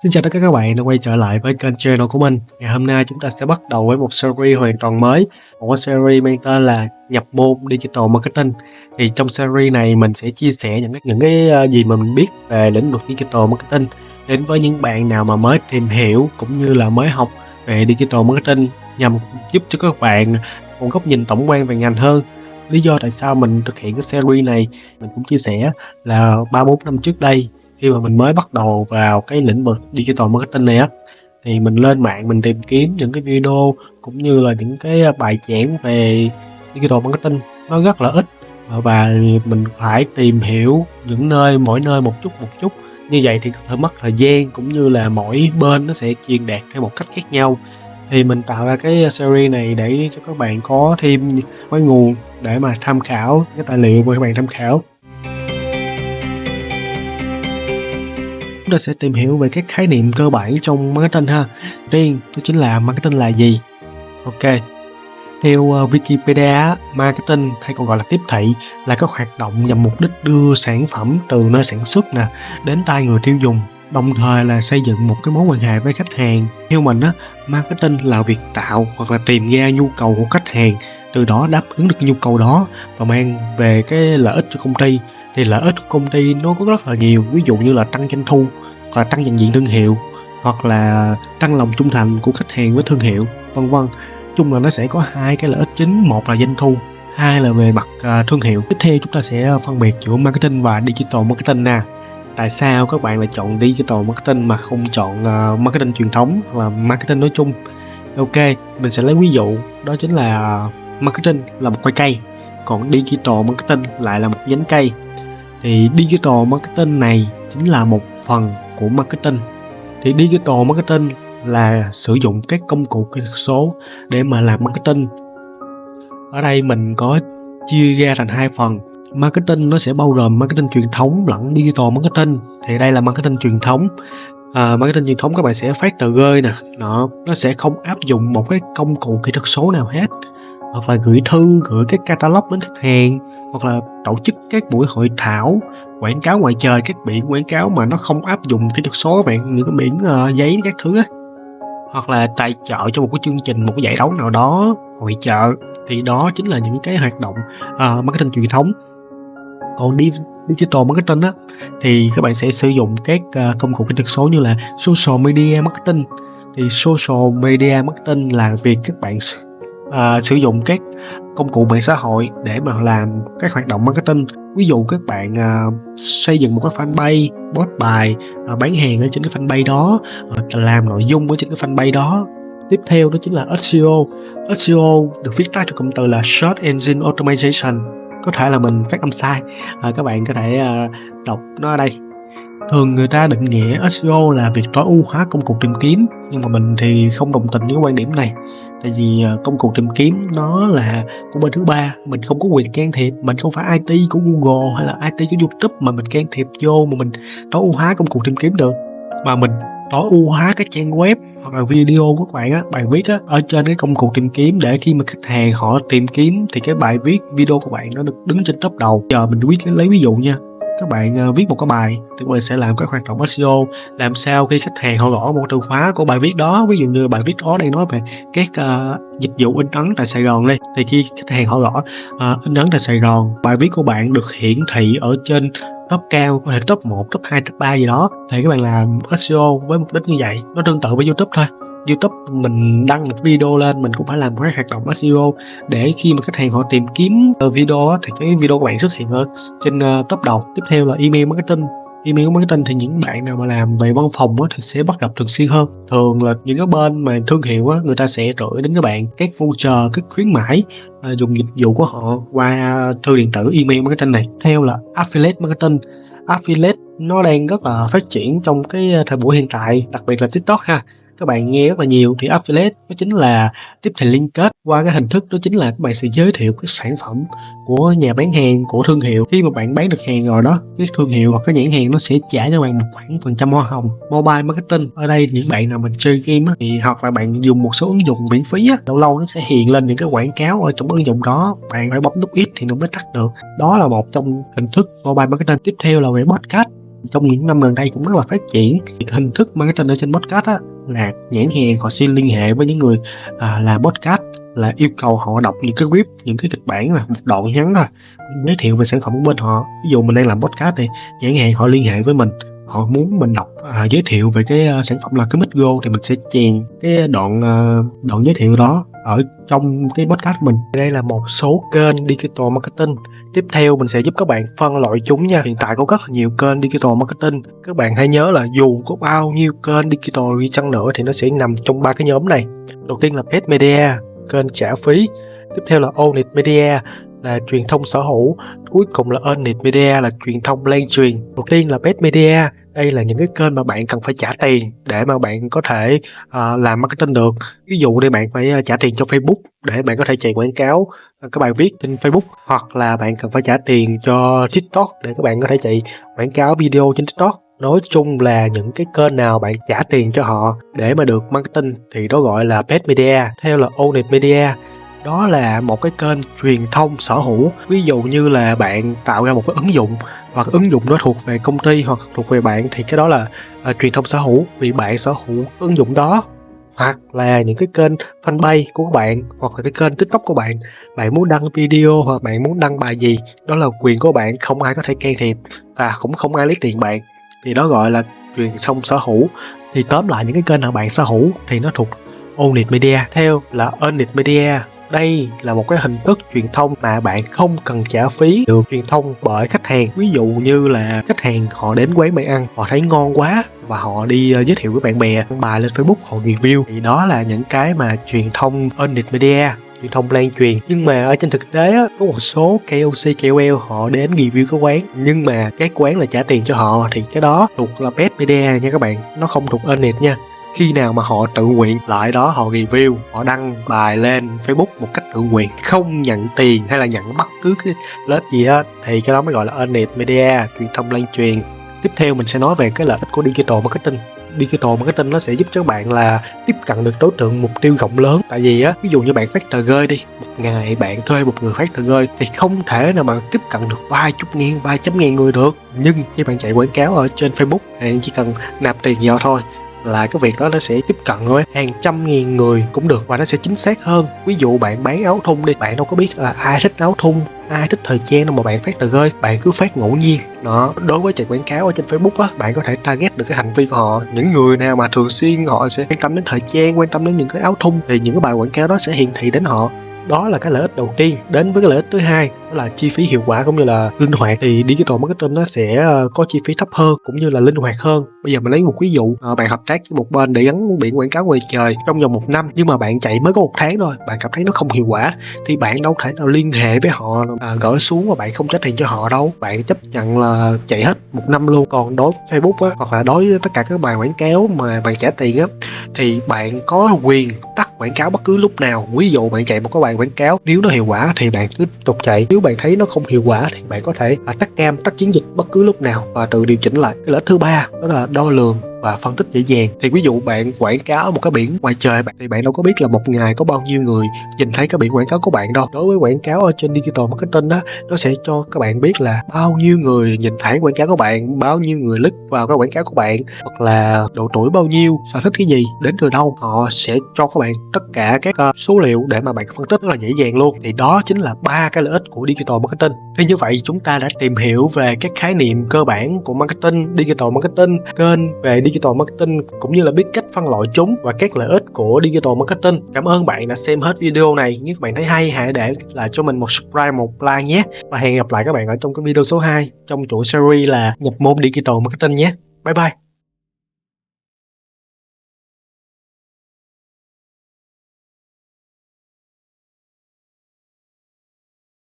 Xin chào tất cả các bạn đã quay trở lại với kênh channel của mình. Ngày hôm nay chúng ta sẽ bắt đầu với một series hoàn toàn mới, một series mang tên là nhập môn Digital Marketing. Thì trong series này mình sẽ chia sẻ những cái gì mà mình biết về lĩnh vực Digital Marketing đến với những bạn nào mà mới tìm hiểu cũng như là mới học về Digital Marketing, nhằm giúp cho các bạn một góc nhìn tổng quan về ngành hơn. Lý do tại sao mình thực hiện cái series này mình cũng chia sẻ là 3-4 năm trước đây, khi mà mình mới bắt đầu vào cái lĩnh vực digital marketing này á, thì mình lên mạng mình tìm kiếm những cái video cũng như là những cái bài giảng về digital marketing nó rất là ít, và mình phải tìm hiểu mỗi nơi một chút. Như vậy thì phải mất thời gian, cũng như là mỗi bên nó sẽ truyền đạt theo một cách khác nhau. Thì mình tạo ra cái series này để cho các bạn có thêm cái nguồn để mà tham khảo, cái tài liệu mà các bạn tham khảo. Chúng ta sẽ tìm hiểu về các khái niệm cơ bản trong marketing ha. Riêng đó chính là marketing là gì. Ok. Theo Wikipedia, marketing hay còn gọi là tiếp thị là các hoạt động nhằm mục đích đưa sản phẩm từ nơi sản xuất đến tay người tiêu dùng, đồng thời là xây dựng một cái mối quan hệ với khách hàng. Theo mình marketing là việc tạo hoặc là tìm ra nhu cầu của khách hàng, từ đó đáp ứng được cái nhu cầu đó và mang về cái lợi ích cho công ty. Thì lợi ích của công ty nó có rất là nhiều, ví dụ như là tăng doanh thu, hoặc là tăng nhận diện thương hiệu, hoặc là tăng lòng trung thành của khách hàng với thương hiệu, vân vân. Chung là nó sẽ có hai cái lợi ích chính, một là doanh thu, hai là về mặt thương hiệu. Tiếp theo chúng ta sẽ phân biệt giữa marketing và digital marketing nè. Tại sao các bạn lại chọn digital marketing mà không chọn marketing truyền thống hoặc là marketing nói chung? Ok, mình sẽ lấy ví dụ, đó chính là marketing là một cây, còn digital marketing lại là một nhánh cây. Thì digital marketing này chính là một phần của marketing. Thì digital marketing là sử dụng các công cụ kỹ thuật số để mà làm marketing. Ở đây mình có chia ra thành hai phần. Marketing nó sẽ bao gồm marketing truyền thống lẫn digital marketing. Thì đây là marketing truyền thống. Marketing truyền thống các bạn sẽ phát tờ rơi nè, nó sẽ không áp dụng một cái công cụ kỹ thuật số nào hết, hoặc là gửi thư, gửi cái catalog đến khách hàng, hoặc là tổ chức các buổi hội thảo, quảng cáo ngoài trời, các biển quảng cáo mà nó không áp dụng kỹ thuật số, những cái biển giấy các thứ á, hoặc là tài trợ cho một cái chương trình, một cái giải đấu nào đó, hội chợ. Thì đó chính là những cái hoạt động marketing truyền thống. Còn digital marketing thì các bạn sẽ sử dụng các công cụ kỹ thuật số như là social media marketing. Thì social media marketing là việc các bạn sử dụng các công cụ mạng xã hội để mà làm các hoạt động marketing. Ví dụ các bạn xây dựng một cái fanpage, post bài, bán hàng ở trên cái fanpage đó, làm nội dung ở trên cái fanpage đó. Tiếp theo đó chính là SEO. SEO được viết tắt cho cụm từ là Search Engine Optimization. Có thể là mình phát âm sai, các bạn có thể đọc nó ở đây. Thường người ta định nghĩa SEO là việc tối ưu hóa công cụ tìm kiếm, nhưng mà mình thì không đồng tình với quan điểm này. Tại vì công cụ tìm kiếm nó là của bên thứ ba, mình không có quyền can thiệp. Mình không phải IT của Google hay là IT của YouTube mà mình can thiệp vô mà mình tối ưu hóa công cụ tìm kiếm được. Mà mình tối ưu hóa cái trang web hoặc là video của các bạn bài viết ở trên cái công cụ tìm kiếm, để khi mà khách hàng họ tìm kiếm thì cái bài viết, video của bạn nó được đứng trên top đầu. Giờ mình lấy ví dụ nha. Các bạn viết một cái bài thì các bạn sẽ làm các hoạt động SEO, làm sao khi khách hàng họ gõ một từ khóa của bài viết đó, ví dụ như bài viết đó đang nói về các dịch vụ in ấn tại Sài Gòn đây, thì khi khách hàng họ gõ in ấn tại Sài Gòn, bài viết của bạn được hiển thị ở trên top cao, có thể top 1, top 2, top 3 gì đó, thì các bạn làm SEO với mục đích như vậy. Nó tương tự với YouTube thôi. YouTube mình đăng một video lên, mình cũng phải làm các hoạt động SEO để khi mà khách hàng họ tìm kiếm video thì cái video của bạn xuất hiện ở trên top đầu. Tiếp theo là email marketing. Email marketing thì những bạn nào mà làm về văn phòng thì sẽ bắt gặp thường xuyên hơn. Thường là những cái bên mà thương hiệu người ta sẽ gửi đến các bạn các voucher, các khuyến mãi dùng dịch vụ của họ qua thư điện tử email marketing này. Theo là affiliate marketing. Affiliate nó đang rất là phát triển trong cái thời buổi hiện tại, đặc biệt là TikTok ha. Các bạn nghe rất là nhiều. Thì affiliate đó chính là tiếp thị liên kết qua cái hình thức, đó chính là các bạn sẽ giới thiệu cái sản phẩm của nhà bán hàng, của thương hiệu. Khi mà bạn bán được hàng rồi đó, cái thương hiệu hoặc cái nhãn hàng nó sẽ trả cho bạn một khoản phần trăm hoa hồng. Mobile marketing, ở đây những bạn nào mình chơi game thì hoặc là bạn dùng một số ứng dụng miễn phí lâu lâu nó sẽ hiện lên những cái quảng cáo ở trong ứng dụng đó, bạn phải bấm nút X thì nó mới tắt được. Đó là một trong hình thức mobile marketing. Tiếp theo là về podcast. trong những năm gần đây cũng rất là phát triển. Hình thức marketing ở trên podcast á, là nhãn hàng họ xin liên hệ với những người làm podcast, là yêu cầu họ đọc những cái script, những cái kịch bản là một đoạn ngắn thôi, giới thiệu về sản phẩm của bên họ. Ví dụ mình đang làm podcast thì nhãn hàng họ liên hệ với mình, họ muốn mình đọc giới thiệu về cái sản phẩm là cái mic Go, thì mình sẽ chèn cái đoạn giới thiệu đó ở trong cái podcast của mình. Đây là một số kênh digital marketing. Tiếp theo mình sẽ giúp các bạn phân loại chúng nha. Hiện tại có rất là nhiều kênh digital marketing. Các bạn hãy nhớ là dù có bao nhiêu kênh digital đi chăng nữa thì nó sẽ nằm trong 3 cái nhóm này. Đầu tiên là paid media, kênh trả phí. Tiếp theo là owned media, là truyền thông sở hữu. Cuối cùng là earned media, là truyền thông lan truyền. Đầu tiên là paid media. Đây là những cái kênh mà bạn cần phải trả tiền để mà bạn có thể làm marketing được. Ví dụ đây bạn phải trả tiền cho Facebook để bạn có thể chạy quảng cáo các bài viết trên Facebook, hoặc là bạn cần phải trả tiền cho TikTok để các bạn có thể chạy quảng cáo video trên TikTok. Nói chung là những cái kênh nào bạn trả tiền cho họ để mà được marketing thì đó gọi là paid media. Theo là owned media, đó là một cái kênh truyền thông sở hữu. Ví dụ như là bạn tạo ra một cái ứng dụng và cái ứng dụng đó thuộc về công ty hoặc thuộc về bạn thì cái đó là truyền thông sở hữu, vì bạn sở hữu ứng dụng đó. Hoặc là những cái kênh fanpage của các bạn, hoặc là cái kênh TikTok của bạn, bạn muốn đăng video hoặc bạn muốn đăng bài gì, đó là quyền của bạn, không ai có thể can thiệp và cũng không ai lấy tiền bạn, thì đó gọi là truyền thông sở hữu. Thì tóm lại những cái kênh nào bạn sở hữu thì nó thuộc owned media. Theo là earned media, đây là một cái hình thức truyền thông mà bạn không cần trả phí, được truyền thông bởi khách hàng. Ví dụ như là khách hàng họ đến quán bạn ăn, họ thấy ngon quá và họ đi giới thiệu với bạn bè, đăng bài lên Facebook, họ review, thì đó là những cái mà truyền thông earned media, truyền thông lan truyền. Nhưng mà ở trên thực tế á, có một số KOC, KOL họ đến review cái quán nhưng mà cái quán là trả tiền cho họ, thì cái đó thuộc là paid media nha các bạn, nó không thuộc earned nha. Khi nào mà họ tự nguyện lại đó, họ review, họ đăng bài lên Facebook một cách tự nguyện, không nhận tiền hay là nhận bất cứ cái lợi ích gì đó, thì cái đó mới gọi là earned media, truyền thông lan truyền. Tiếp theo mình sẽ nói về cái lợi ích của digital marketing. Digital marketing nó sẽ giúp cho bạn là tiếp cận được đối tượng mục tiêu rộng lớn. Tại vì á, ví dụ như bạn phát tờ rơi đi, một ngày bạn thuê một người phát tờ rơi thì không thể nào mà tiếp cận được vài trăm ngàn người được. Nhưng khi bạn chạy quảng cáo ở trên Facebook, bạn chỉ cần nạp tiền vào thôi là cái việc đó nó sẽ tiếp cận với hàng trăm nghìn người cũng được, và nó sẽ chính xác hơn. Ví dụ bạn bán áo thun đi, bạn đâu có biết là ai thích áo thun, ai thích thời trang đâu mà bạn phát tờ rơi, bạn cứ phát ngẫu nhiên. Đó, đối với chạy quảng cáo ở trên Facebook á, bạn có thể target được cái hành vi của họ. Những người nào mà thường xuyên họ sẽ quan tâm đến thời trang, quan tâm đến những cái áo thun thì những cái bài quảng cáo đó sẽ hiển thị đến họ. Đó là cái lợi ích đầu tiên. Đến với cái lợi ích thứ hai, đó là chi phí hiệu quả cũng như là linh hoạt. Thì digital marketing nó sẽ có chi phí thấp hơn cũng như là linh hoạt hơn. Bây giờ mình lấy một ví dụ, bạn hợp tác với một bên để gắn biển quảng cáo ngoài trời trong vòng 1 năm, nhưng mà bạn chạy mới có 1 tháng thôi, bạn cảm thấy nó không hiệu quả thì bạn đâu thể nào liên hệ với họ gỡ xuống và bạn không trả tiền cho họ đâu. Bạn chấp nhận là chạy hết 1 năm luôn. Còn đối với Facebook á, hoặc là đối với tất cả các bài quảng cáo mà bạn trả tiền á, thì bạn có quyền tắt quảng cáo bất cứ lúc nào. Ví dụ bạn chạy một cái bài quảng cáo, nếu nó hiệu quả thì bạn cứ tiếp tục chạy, nếu bạn thấy nó không hiệu quả thì bạn có thể tắt cam, tắt chiến dịch bất cứ lúc nào và tự điều chỉnh lại. Cái lợi ích thứ ba đó là đo lường và phân tích dễ dàng. Thì ví dụ bạn quảng cáo một cái biển ngoài trời thì bạn đâu có biết là một ngày có bao nhiêu người nhìn thấy cái biển quảng cáo của bạn đâu. Đối với quảng cáo ở trên digital marketing đó, nó sẽ cho các bạn biết là bao nhiêu người nhìn thấy quảng cáo của bạn, bao nhiêu người click vào cái quảng cáo của bạn, hoặc là độ tuổi bao nhiêu, sở thích cái gì, đến từ đâu. Họ sẽ cho các bạn tất cả các số liệu để mà bạn phân tích rất là dễ dàng luôn. Thì đó chính là 3 cái lợi ích của digital marketing. Thì như vậy chúng ta đã tìm hiểu về các khái niệm cơ bản của marketing, digital marketing, kênh về digital marketing cũng như là biết cách phân loại chúng và các lợi ích của digital marketing. Cảm ơn bạn đã xem hết video này. Nếu các bạn thấy hay, hãy để lại cho mình một subscribe, một like nhé. Và hẹn gặp lại các bạn ở trong cái video số 2 trong chuỗi series là nhập môn digital marketing nhé. Bye bye.